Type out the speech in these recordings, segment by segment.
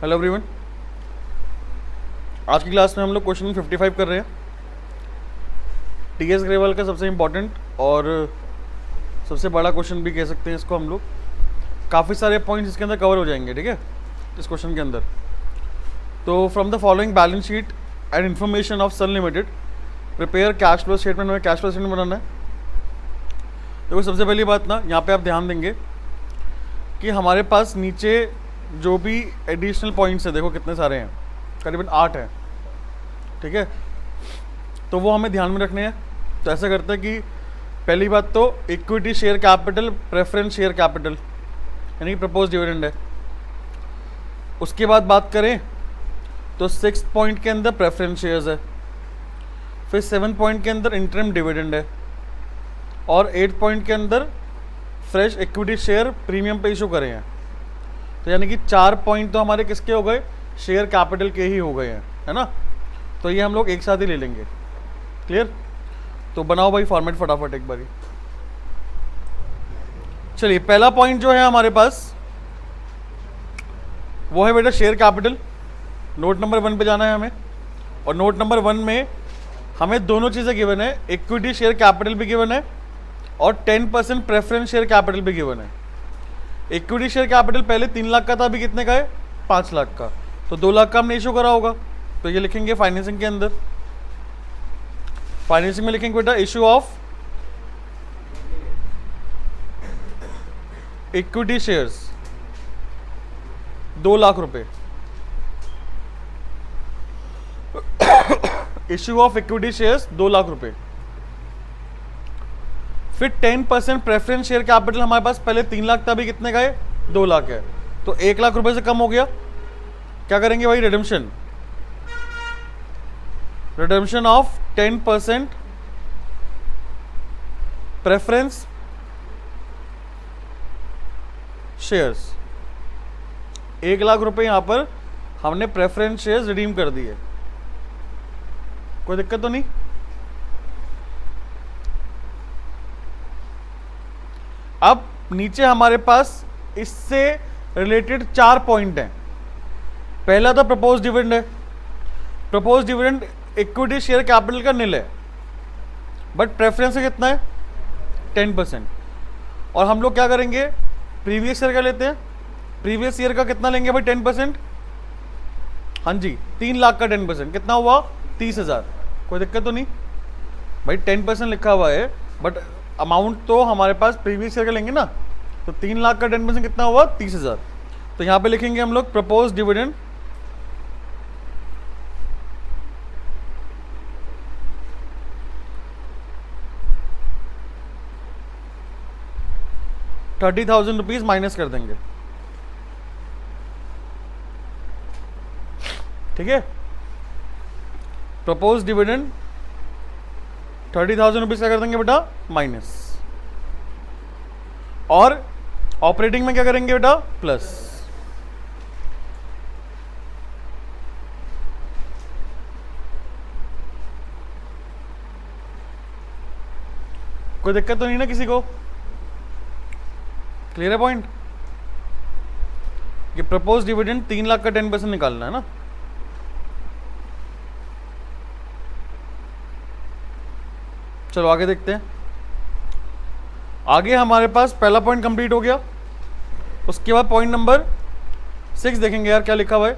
Hello everyone, आज की class में हम लोग क्वेश्चन 55 कर रहे हैं। टीएस ग्रेवाल का सबसे इम्पोर्टेंट और सबसे बड़ा क्वेश्चन भी कह सकते हैं इसको हम लोग। काफ़ी सारे पॉइंट्स इसके अंदर कवर हो जाएंगे, ठीक है, इस क्वेश्चन के अंदर। तो from the following balance sheet and information of sun limited prepare cash flow statement. में कैश फ्लो स्टेटमेंट बनाना है। देखो सबसे पहली बात ना, यहाँ पे आप ध्यान देंगे कि हमारे पास नीचे जो भी एडिशनल पॉइंट्स है, देखो कितने सारे हैं, करीबन 8 हैं, ठीक है। तो वो हमें ध्यान में रखने हैं। तो ऐसा करते हैं कि पहली बात तो equity share capital, preference share capital यानी कि प्रपोज डिविडेंड है। उसके बाद बात करें तो 6 पॉइंट के अंदर प्रेफरेंस शेयर्स है, फिर 7 पॉइंट के अंदर इंटरिम डिविडेंड है, और 8 पॉइंट के अंदर फ्रेश इक्विटी शेयर प्रीमियम पे इशू करे हैं। तो यानी कि 4 पॉइंट तो हमारे किसके हो गए, शेयर कैपिटल के ही हो गए हैं, है ना। तो ये हम लोग एक साथ ही ले लेंगे। क्लियर? तो बनाओ भाई फॉर्मेट फटाफट एक बारी। चलिए पहला पॉइंट जो है हमारे पास वो है बेटा शेयर कैपिटल। नोट नंबर 1 पे जाना है हमें, और नोट नंबर 1 में हमें दोनों चीज़ें गिवन है, इक्विटी शेयर कैपिटल भी गिवन है और 10% प्रेफरेंस शेयर कैपिटल भी गिवन है। इक्विटी शेयर कैपिटल पहले 3 लाख का था, अभी कितने का है, 5 लाख का। तो 2 लाख का हमने इशू करा होगा, तो ये लिखेंगे फाइनेंसिंग के अंदर। फाइनेंसिंग में लिखेंगे बेटा issue of equity shares 2 lakh रुपए। Issue of equity shares 2 lakh रुपए। फिर 10% प्रेफरेंस शेयर कैपिटल हमारे पास पहले 3 लाख था, अभी कितने का है, 2 लाख है। तो 1 लाख रुपए से कम हो गया। क्या करेंगे भाई, redemption. Redemption of 10% preference shares. 1 lakh रुपए यहां पर हमने प्रेफरेंस शेयर्स रिडीम कर दिए। कोई दिक्कत तो नहीं? अब नीचे हमारे पास इससे रिलेटेड 4 पॉइंट हैं। पहला था प्रपोज डिविडेंड है। Propose dividend equity share capital का निल है, बट प्रेफरेंस कितना है, 10%। और हम लोग क्या करेंगे, प्रीवियस ईयर का लेते हैं। प्रीवियस ईयर का कितना लेंगे भाई, 10%। हाँ जी, 3 लाख का 10% कितना हुआ, 30,000। कोई दिक्कत तो नहीं भाई, 10% लिखा हुआ है, बट अमाउंट तो हमारे पास प्रीवियस ईयर का लेंगे ना। तो 3 लाख का 10% कितना हुआ, 30,000। तो यहां पे लिखेंगे हम लोग प्रपोज डिविडेंड ₹30,000 माइनस कर देंगे, ठीक है। प्रपोज डिविडेंड ₹30,000 क्या कर देंगे बेटा, माइनस। और ऑपरेटिंग में क्या करेंगे बेटा, प्लस। कोई दिक्कत तो नहीं ना किसी को? क्लियर है पॉइंट? ये प्रपोज डिविडेंड 3 लाख का 10% निकालना है ना। चलो आगे देखते हैं। आगे हमारे पास पहला पॉइंट कंप्लीट हो गया। उसके बाद पॉइंट नंबर 6 देखेंगे यार क्या लिखा हुआ है।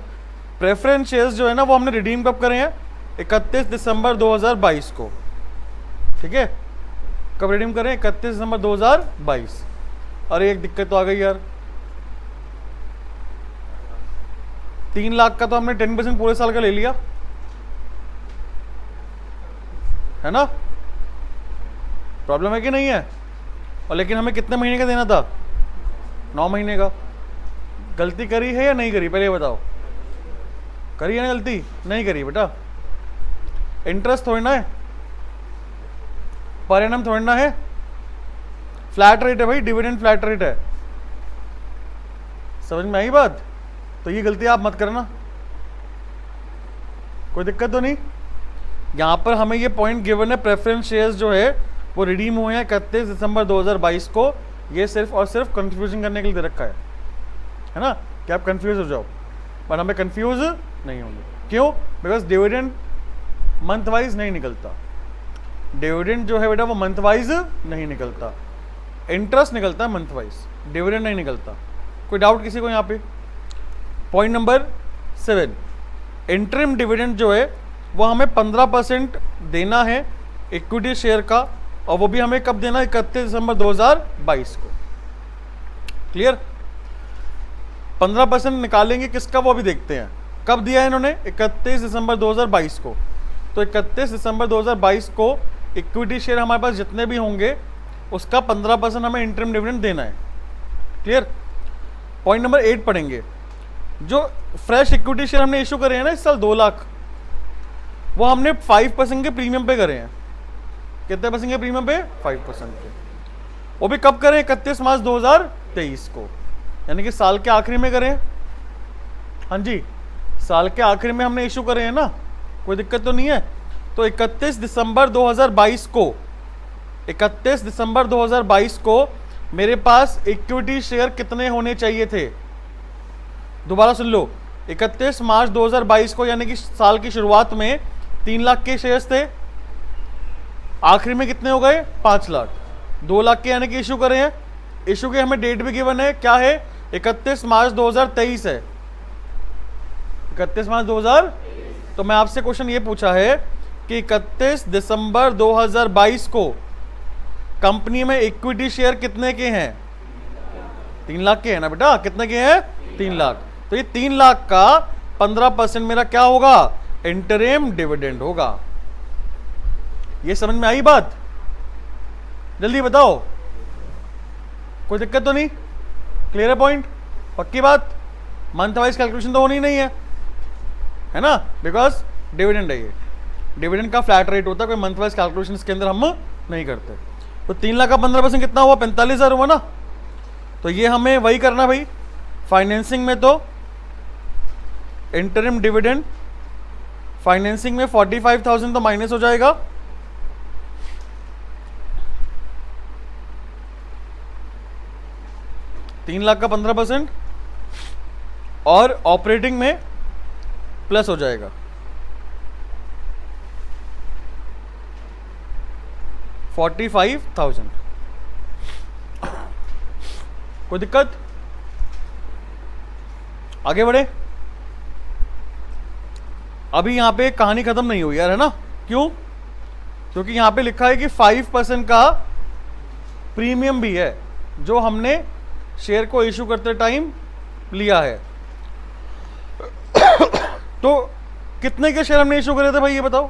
प्रेफरेंस शेयर्स जो है ना वो हमने रिडीम कब करे हैं, 31 दिसंबर 2022 को, ठीक है। कब रिडीम करें, 31 दिसंबर 2022। अरे एक दिक्कत तो आ गई यार, 3 लाख का तो हमने 10% पूरे साल का ले लिया है ना। प्रॉब्लम है कि नहीं है? और लेकिन हमें कितने महीने का देना था, 9 महीने का। गलती करी है या नहीं करी, पहले बताओ। करी है ना गलती? नहीं करी बेटा। इंटरेस्ट थोड़ी ना है, पर एनम थोड़ी ना है, फ्लैट रेट है भाई, डिविडेंड फ्लैट रेट है। समझ में आई बात? तो ये गलती आप मत करना, कोई दिक्कत तो नहीं। यहां पर हमें ये पॉइंट गिवन है, प्रेफरेंस शेयर्स जो है वो रिडीम हुए हैं 31 दिसंबर 2022 को। ये सिर्फ और सिर्फ कंफ्यूजन करने के लिए दे रखा है ना, कि आप कंफ्यूज हो जाओ। बट हमें कंफ्यूज नहीं होंगे। क्यों? बिकॉज डिविडेंड मंथ वाइज नहीं निकलता, डिविडेंड जो है बेटा वो मंथ वाइज नहीं निकलता, इंटरेस्ट निकलता है मंथ वाइज, डिविडेंड नहीं निकलता। कोई डाउट किसी को यहाँ पे? पॉइंट नंबर 7, इंटरिम डिविडेंड जो है वो हमें 15% देना है इक्विटी शेयर का, और वो भी हमें कब देना है? 31 दिसंबर 2022 को। क्लियर? 15% निकालेंगे किसका वो अभी देखते हैं। कब दिया है इन्होंने? 31 दिसंबर 2022 को। तो 31 दिसंबर 2022 को इक्विटी शेयर हमारे पास जितने भी होंगे उसका 15% हमें इंटरिम डिविडेंड देना है। क्लियर? पॉइंट नंबर 8 पढ़ेंगे। जो फ्रेश इक्विटी शेयर हमने इशू करे हैं ना इस साल 2 लाख, वो हमने 5% के प्रीमियम पे करे हैं। कितने परसेंट के प्रीमियम पे? 5% के। वो भी कब करें? 31 मार्च 2023 को, यानी कि साल के आखिरी में करें। हाँ जी, साल के आखिरी में हमने इशू करे हैं ना, कोई दिक्कत तो नहीं है। तो 31 दिसंबर 2022 को, 31 दिसंबर 2022 को मेरे पास इक्विटी शेयर कितने होने चाहिए थे? दोबारा सुन लो, 31 मार्च 2022 को यानी कि साल की शुरुआत में 3 लाख के शेयर्स थे, आखिरी में कितने हो गए? 5 लाख। 2 लाख के यानी कि इशू करे हैं। इशू के हमें डेट भी गिवन है, क्या है? 31 मार्च 2023 है। 31 मार्च 2000। तो मैं आपसे क्वेश्चन ये पूछा है कि 31 दिसंबर 2022 को कंपनी में इक्विटी शेयर कितने के हैं? 3 लाख के हैं ना बेटा? कितने के हैं? 3 लाख। तो ये 3 लाख का 15% मेरा क्या होगा? इंटरिम डिविडेंड होगा। ये समझ में आई बात? जल्दी बताओ, कोई दिक्कत तो नहीं? क्लियर है पॉइंट? पक्की बात? मंथ वाइज कैलकुलेशन तो होनी नहीं है ना, बिकॉज डिविडेंड है ये। डिविडेंड का फ्लैट रेट होता है, कोई मंथ वाइज कैलकुलेशन इसके अंदर हम नहीं करते। तो 3 लाख का 15% कितना हुआ? 45,000 हुआ ना। तो ये हमें वही करना भाई। फाइनेंसिंग में तो इंटरिम डिविडेंड, फाइनेंसिंग में 45,000 तो माइनस हो जाएगा, तीन लाख का 15%, और ऑपरेटिंग में प्लस हो जाएगा 45,000। कोई दिक्कत? आगे बढ़े। अभी यहां पे कहानी खत्म नहीं हुई यार, है ना? क्यों? क्योंकि यहां पे लिखा है कि 5% का प्रीमियम भी है जो हमने शेयर को इशू करते टाइम लिया है। तो कितने के शेयर हमने इशू करे थे भाई, ये बताओ?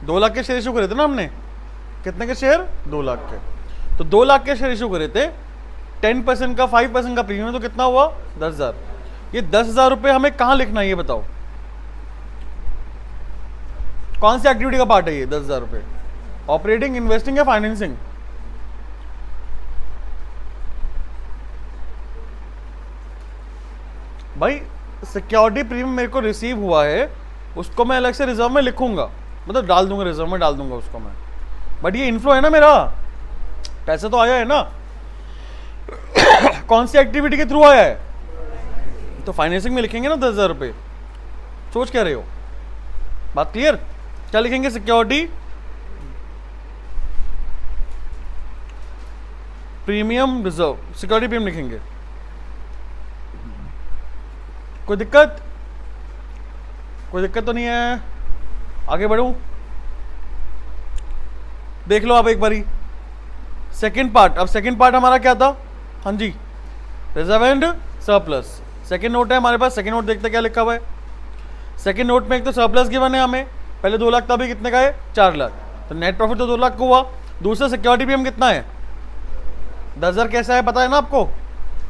2 लाख के शेयर इशू करे थे ना हमने। कितने के शेयर? 2 लाख के। तो 2 लाख के शेयर इशू करे थे, 10% का 5% का प्रीमियम, तो कितना हुआ? 10,000। ये 10,000 रुपये हमें कहां लिखना है ये बताओ? कौन सी एक्टिविटी का पार्ट है ये 10,000 रुपये? ऑपरेटिंग, इन्वेस्टिंग या फाइनेंसिंग? भाई सिक्योरिटी प्रीमियम मेरे को रिसीव हुआ है, उसको मैं अलग से रिजर्व में लिखूंगा, मतलब डाल दूंगा, रिजर्व में डाल दूंगा उसको मैं। बट ये इन्फ्लो है ना मेरा, पैसा तो आया है ना। कौन सी एक्टिविटी के थ्रू आया है? तो फाइनेंसिंग में लिखेंगे ना 10,000 रुपये। सोच क्या रहे हो? बात क्लियर? क्या लिखेंगे? Security premium reserve, security premium लिखेंगे। कोई दिक्कत? कोई दिक्कत तो नहीं है? आगे बढ़ूं? देख लो आप एक बारी सेकंड पार्ट। अब सेकंड पार्ट हमारा क्या था? हाँ जी, reserve and surplus. Second note है हमारे पास। सेकंड नोट देखते क्या लिखा हुआ है। सेकंड नोट में एक तो सरप्लस गिवन है हमें, पहले 2 लाख था, अभी कितने का है? 4 लाख। तो नेट प्रॉफिट तो 2 लाख को हुआ। दूसरा सिक्योरिटी प्रीमियम कितना है? 10,000। कैसा है पता है ना आपको?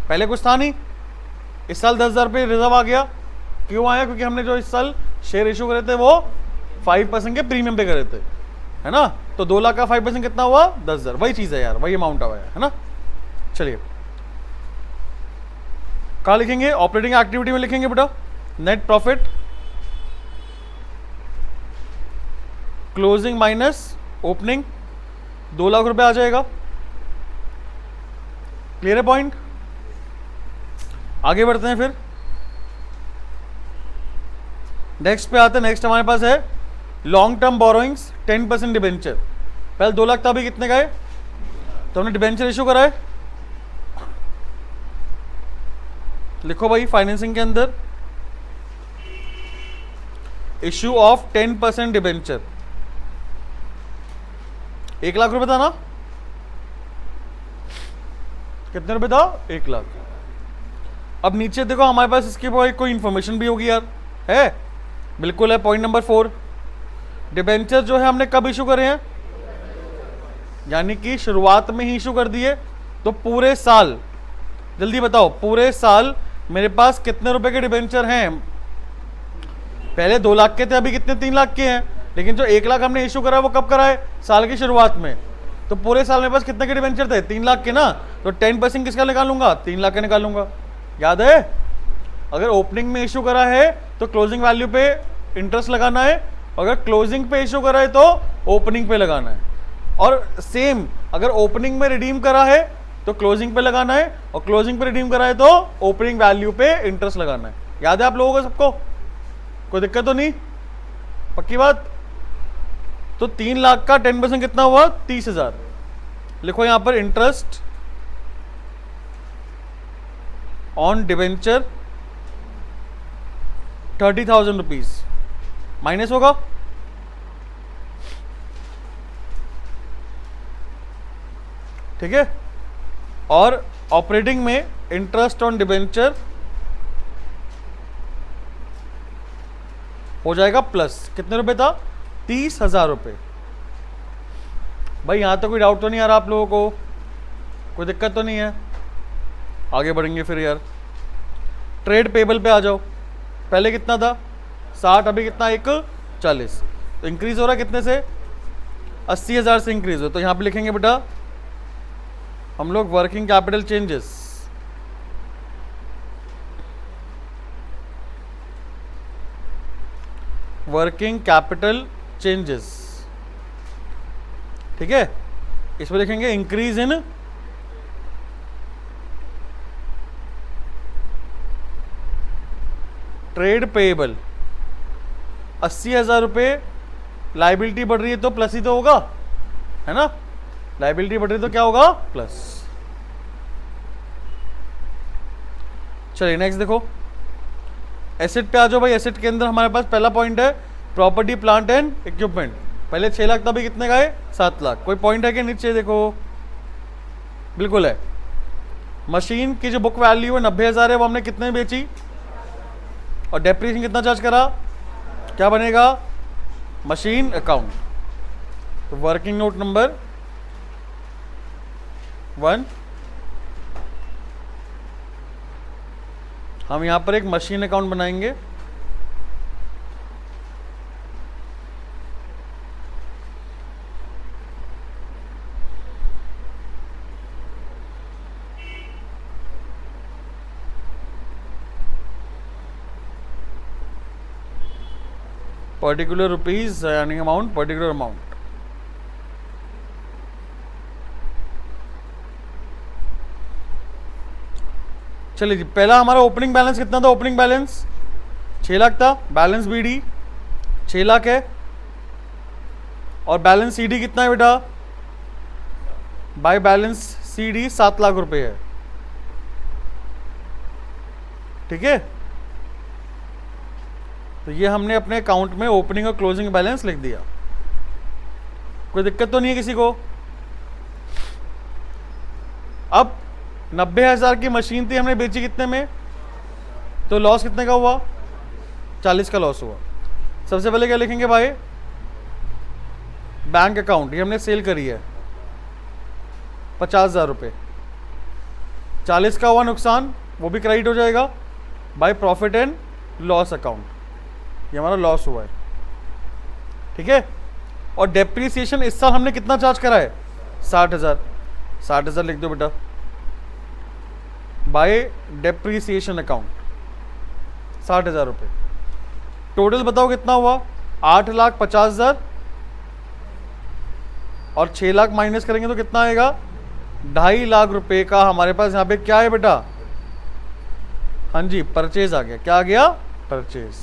पहले कुछ था नहीं, इस साल 10,000 रुपये रिजर्व आ गया। क्यों आया? क्योंकि हमने जो इस साल शेयर इशू करे थे वो 5% के प्रीमियम पे करे थे, है ना। तो 2 लाख का 5% कितना हुआ? 10,000। वही चीज़ है यार, वही अमाउंट आया है ना। चलिए कहाँ लिखेंगे? ऑपरेटिंग एक्टिविटी में लिखेंगे बेटा। Net profit closing minus opening, 2 lakh रुपए आ जाएगा। क्लियर है पॉइंट? आगे बढ़ते हैं फिर। नेक्स्ट पे आते हैं। नेक्स्ट हमारे पास है लॉन्ग टर्म बोरोइंग्स 10% डिबेंचर। पहले 2 लाख था, अभी कितने का है? तो हमने डिबेंचर इशू करा है। लिखो भाई फाइनेंसिंग के अंदर इशू ऑफ 10% डिबेंचर। 1 लाख रुपए था ना? कितने रुपए था? 1 लाख। अब नीचे देखो हमारे पास इसके बाद कोई इंफॉर्मेशन भी होगी यार, है? बिल्कुल है। पॉइंट नंबर 4, डिबेंचर जो है हमने कब इशू करे हैं? यानी कि शुरुआत में ही इशू कर दिए। तो पूरे साल, जल्दी बताओ, पूरे साल मेरे पास कितने रुपए के डिबेंचर हैं? पहले 2 लाख के थे, अभी कितने? 3 लाख के हैं। लेकिन जो 1 लाख हमने इशू करा है वो कब करा है? साल की शुरुआत में। तो पूरे साल मेरे पास कितने के डिबेंचर थे? 3 लाख के ना। तो 10% किसका निकालूंगा? 3 लाख का निकालूंगा। याद है? अगर ओपनिंग में इशू करा है तो क्लोजिंग वैल्यू पे इंटरेस्ट लगाना है, अगर क्लोजिंग पे इशू करा है तो ओपनिंग पे लगाना है। और सेम अगर ओपनिंग में रिडीम करा है तो क्लोजिंग पे लगाना है, और क्लोजिंग पे रिडीम करा है तो ओपनिंग वैल्यू पे इंटरेस्ट लगाना है। याद है आप लोगों को सबको? कोई दिक्कत तो नहीं? पक्की बात? तो 3 लाख का 10% कितना हुआ? 30,000। लिखो यहां पर interest on debenture 30,000 rupees minus होगा। ठीक है। और ऑपरेटिंग में इंटरेस्ट ऑन डिबेंचर हो जाएगा प्लस। कितने रुपए था? 30,000 रुपए। भाई यहां तो कोई डाउट तो नहीं आ रहा आप लोगों को? कोई दिक्कत तो नहीं है? आगे बढ़ेंगे फिर यार। ट्रेड पेबल पे आ जाओ। पहले कितना था? 60, अभी कितना? 140। तो इंक्रीज हो रहा है कितने से? 80,000 से इंक्रीज हो। तो यहां पे लिखेंगे बेटा हम लोग working capital changes. Working capital changes. ठीक है। इसमें लिखेंगे इंक्रीज इन ट्रेड पेएबल। 80,000 रुपये लाइबिलिटी बढ़ रही है तो प्लस ही तो होगा, है ना? लाइबिलिटी बढ़ रही तो क्या होगा? प्लस। चलिए नेक्स्ट देखो, एसेट पे आ जाओ भाई। एसेट के अंदर हमारे पास पहला पॉइंट है प्रॉपर्टी प्लांट एंड इक्विपमेंट। पहले 6 लाख था, अभी कितने का है? 7 लाख। कोई पॉइंट है कि नीचे देखो? बिल्कुल है। मशीन की जो बुक वैल्यू है 90,000 है, वो हमने कितने में बेची? और डेप्रीसिएशन कितना चार्ज करा? क्या बनेगा? Machine account. तो वर्किंग नोट नंबर 1, हम यहां पर एक मशीन अकाउंट बनाएंगे। पर्टिकुलर रुपीज यानी अमाउंट, पर्टिकुलर अमाउंट। चलिए जी, पहला हमारा ओपनिंग बैलेंस कितना था? ओपनिंग बैलेंस 6 लाख था। बैलेंस बीडी 6 लाख है। और बैलेंस सीडी कितना है बेटा? बाय बैलेंस सीडी 7 लाख रुपए है। ठीक है। तो ये हमने अपने अकाउंट में ओपनिंग और क्लोजिंग बैलेंस लिख दिया। कोई दिक्कत तो नहीं है किसी को? अब 90,000 की मशीन थी, हमने बेची कितने में? तो लॉस कितने का हुआ? 40 का लॉस हुआ। सबसे पहले क्या लिखेंगे भाई? Bank account. ये हमने सेल करी है 50,000 रुपये। 40 का हुआ नुकसान, वो भी क्रेडिट हो जाएगा by profit and loss account. ये हमारा लॉस हुआ है। ठीक है। और डेप्रीसिएशन इस साल हमने कितना चार्ज करा है? 60,000। 60,000 लिख दो बेटा बाय डेप्रीसिएशन अकाउंट। 60,000 रुपये। टोटल बताओ कितना हुआ? 8,50,000। और 6 लाख माइनस करेंगे तो कितना आएगा? 2.5 लाख रुपए का हमारे पास यहाँ पे क्या है बेटा? हाँ जी, परचेज आ गया। क्या आ गया? परचेज।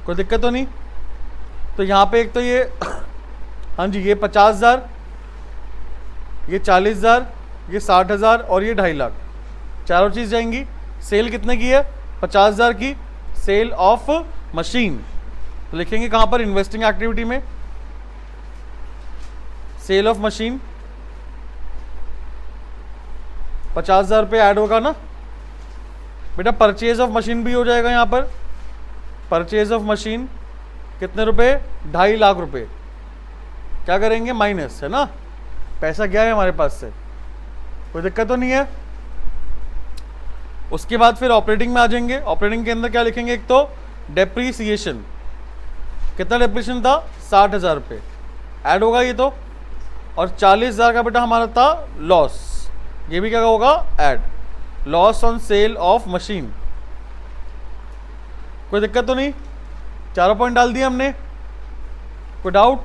कोई दिक्कत तो नहीं। तो यहाँ पे एक तो ये हाँ जी, ये 50,000, ये 40,000, ये 60,000 और ये 2.5 लाख, चारों चीज़ जाएंगी। सेल कितने की है? 50,000 की सेल ऑफ मशीन। तो लिखेंगे कहाँ पर? इन्वेस्टिंग एक्टिविटी में सेल ऑफ मशीन 50,000 रुपये ऐड होगा ना बेटा। परचेज ऑफ मशीन भी हो जाएगा यहाँ पर। परचेज ऑफ मशीन कितने रुपए? 2.5 लाख रुपए। क्या करेंगे? माइनस, है ना, पैसा गया है हमारे पास से, कोई दिक्कत तो नहीं है। उसके बाद फिर ऑपरेटिंग में आ जाएंगे। ऑपरेटिंग के अंदर क्या लिखेंगे? एक तो डेप्रीसिएशन, कितना डेप्रीसिएशन था? 60,000 रुपये ऐड होगा ये तो। और 40,000 का बेटा हमारा था लॉस, ये भी क्या होगा? Add. Loss on sale of machine, कोई दिक्कत तो नहीं। चारों पॉइंट डाल दिए हमने, कोई डाउट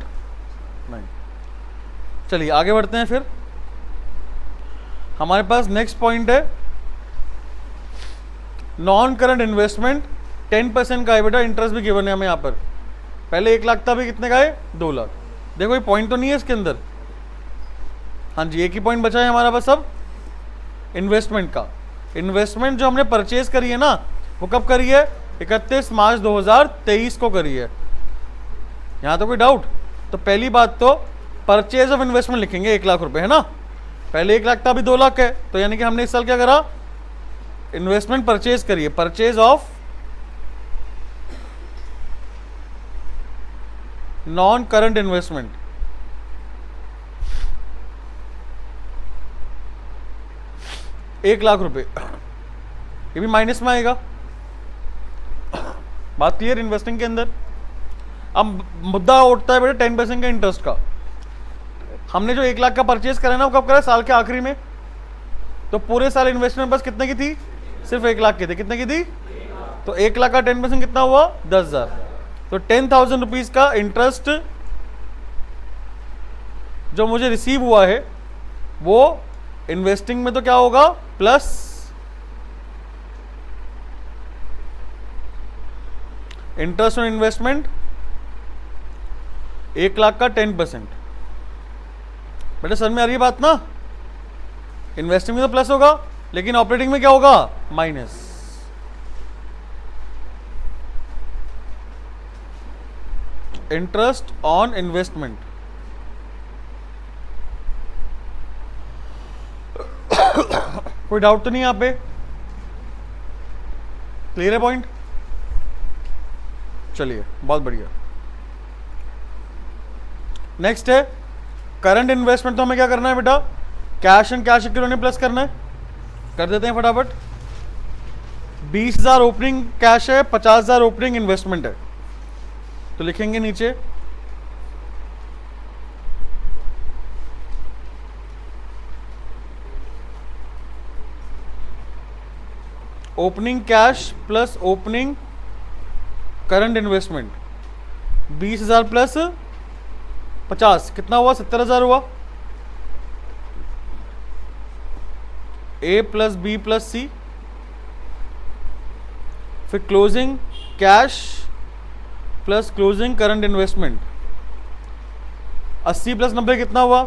नहीं। चलिए आगे बढ़ते हैं। फिर हमारे पास नेक्स्ट पॉइंट है नॉन करंट इन्वेस्टमेंट। 10% का है बेटा, इंटरेस्ट भी गिवन है हमें यहाँ पर। पहले 1 लाख था, अभी कितने का है? 2 लाख। देखो ये पॉइंट तो नहीं है इसके अंदर। हाँ जी, एक ही पॉइंट बचा है हमारा बस अब इन्वेस्टमेंट का। इन्वेस्टमेंट जो हमने परचेज करी है ना, वो कब करी है? 31 मार्च 2023 को करी है। यहाँ तो कोई डाउट? तो पहली बात तो परचेज ऑफ इन्वेस्टमेंट लिखेंगे 1 लाख रुपए, है ना। पहले 1 लाख था, अभी 2 लाख है। तो यानी कि हमने इस साल क्या करा? इन्वेस्टमेंट परचेज करी है। Purchase of non current investment, एक लाख रुपए, ये भी माइनस में आएगा। बात क्लियर? इन्वेस्टिंग के अंदर अब मुद्दा उठता है बेटा 10% का इंटरेस्ट का। हमने जो 1 लाख का परचेज करा ना, वो कब करा? साल के आखिरी में। तो पूरे साल इन्वेस्टमेंट बस कितने की थी? सिर्फ 1 लाख की थी। कितने की थी? तो 1 लाख का 10% कितना हुआ? 10,000। तो 10,000 रुपीज का इंटरेस्ट जो मुझे रिसीव हुआ है वो इन्वेस्टिंग में तो क्या होगा? Plus interest on investment 1 lakh का 10%। बेटा सर में आ रही है बात ना? इन्वेस्टिंग में तो प्लस होगा, लेकिन ऑपरेटिंग में क्या होगा? माइनस। Interest on investment. कोई डाउट तो नहीं यहाँ पे? क्लियर है पॉइंट? चलिए बहुत बढ़िया। नेक्स्ट है करंट इन्वेस्टमेंट। तो हमें क्या करना है बेटा? Cash and cash equivalent plus करना है। कर देते हैं फटाफट। 20,000 ओपनिंग कैश है, 50,000 ओपनिंग इन्वेस्टमेंट है। तो लिखेंगे नीचे opening cash plus opening current investment. 20,000 plus 50 कितना हुआ? 70,000 हुआ। ए प्लस बी प्लस सी, फिर closing cash plus closing current investment. 80 plus 90 कितना हुआ?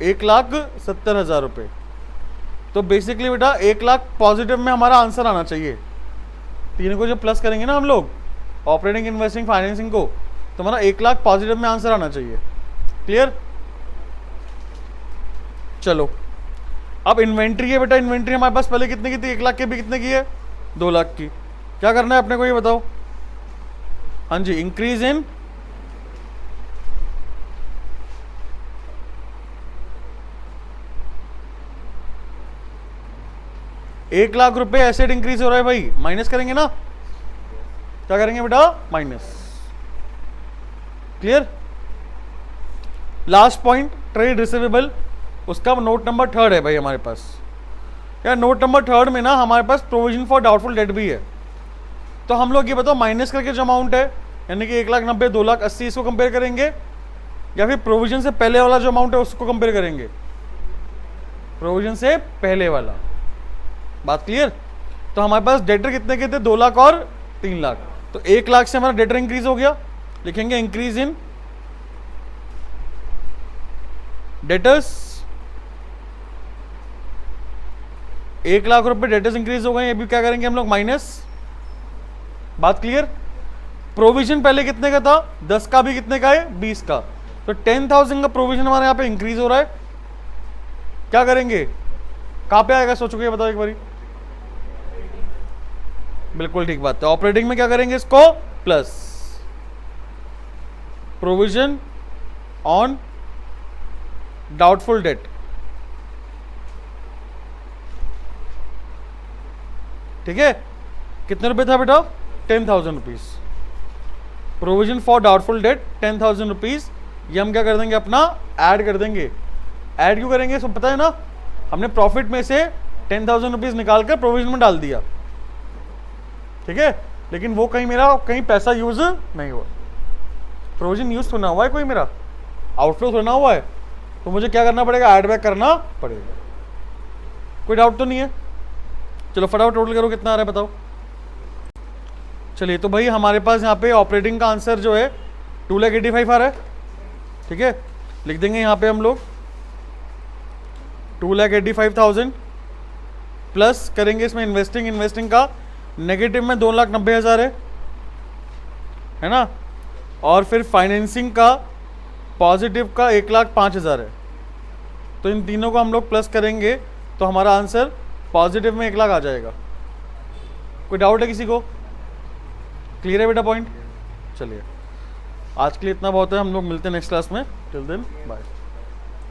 1,70,000 रुपये। तो बेसिकली बेटा 1 लाख पॉजिटिव में हमारा आंसर आना चाहिए। तीनों को जब प्लस करेंगे ना हम लोग, ऑपरेटिंग, इन्वेस्टिंग, फाइनेंसिंग को, तो हमारा 1 लाख पॉजिटिव में आंसर आना चाहिए। क्लियर? चलो अब इन्वेंट्री है बेटा। इन्वेंट्री हमारे पास पहले कितने की थी? 1 लाख की। भी कितने की है? 2 लाख की। क्या करना है अपने को ये बताओ? हाँ जी, इंक्रीज इन एक लाख रुपए एसेट इंक्रीज हो रहा है भाई, माइनस करेंगे ना। क्या करेंगे बेटा? Minus. Clear? Last point trade receivable, उसका नोट नंबर 3 है भाई हमारे पास। यार नोट नंबर 3 में ना हमारे पास प्रोविजन फॉर डाउटफुल डेट भी है। तो हम लोग ये बताओ माइनस करके जो अमाउंट है, यानी कि 1,90,000, 2,80,000 इसको कंपेयर करेंगे, या फिर प्रोविजन से पहले वाला जो अमाउंट है उसको कंपेयर करेंगे? प्रोविजन से पहले वाला। बात क्लियर? तो हमारे पास डेटर कितने के थे? 2 लाख और 3 लाख। तो 1 लाख से हमारा डेटर इंक्रीज हो गया, लिखेंगे इंक्रीज इन डेटर्स। 1 लाख रुपए डेटर्स इंक्रीज हो गए, ये भी क्या करेंगे हम लोग माइनस। बात क्लियर। प्रोविजन पहले कितने का था, 10 का, भी कितने का है, 20 का। तो 10,000 का प्रोविजन हमारे यहाँ पे इंक्रीज हो रहा है। क्या करेंगे, कहां पे आएगा सोचोगे, बताओ एक बारी। बिल्कुल ठीक बात है, ऑपरेटिंग में क्या करेंगे इसको, plus provision on doubtful debt. ठीक है, कितने रुपए था बेटा, 10,000 rupees. Provision for doubtful debt 10,000 rupees, ये हम क्या कर देंगे, अपना ऐड कर देंगे। ऐड क्यों करेंगे, सब पता है ना, हमने प्रॉफिट में से 10,000 रुपीज निकाल कर प्रोविजन में डाल दिया। ठीक है, लेकिन वो कहीं मेरा कहीं पैसा यूज नहीं हुआ, प्रोविजन यूज होना हुआ है, कोई मेरा आउटफ्लो होना हुआ है, तो मुझे क्या करना पड़ेगा, ऐड बैक करना पड़ेगा। कोई डाउट तो नहीं है। चलो फटाफट टोटल करो, कितना आ रहा है बताओ। चलिए, तो भाई हमारे पास यहाँ पे ऑपरेटिंग का आंसर जो है 2,85,000 आ रहा है। ठीक है, लिख देंगे यहाँ पे हम लोग 2,85,000 प्लस करेंगे इसमें इन्वेस्टिंग का नेगेटिव में 2,90,000 है ना, और फिर फाइनेंसिंग का पॉजिटिव का 1,05,000 है। तो इन तीनों को हम लोग प्लस करेंगे तो हमारा आंसर पॉजिटिव में 1,00,000 आ जाएगा। कोई डाउट है किसी को, क्लियर है बेटा पॉइंट। चलिए, आज के लिए इतना बहुत है, हम लोग मिलते हैं नेक्स्ट क्लास में। Till then bye.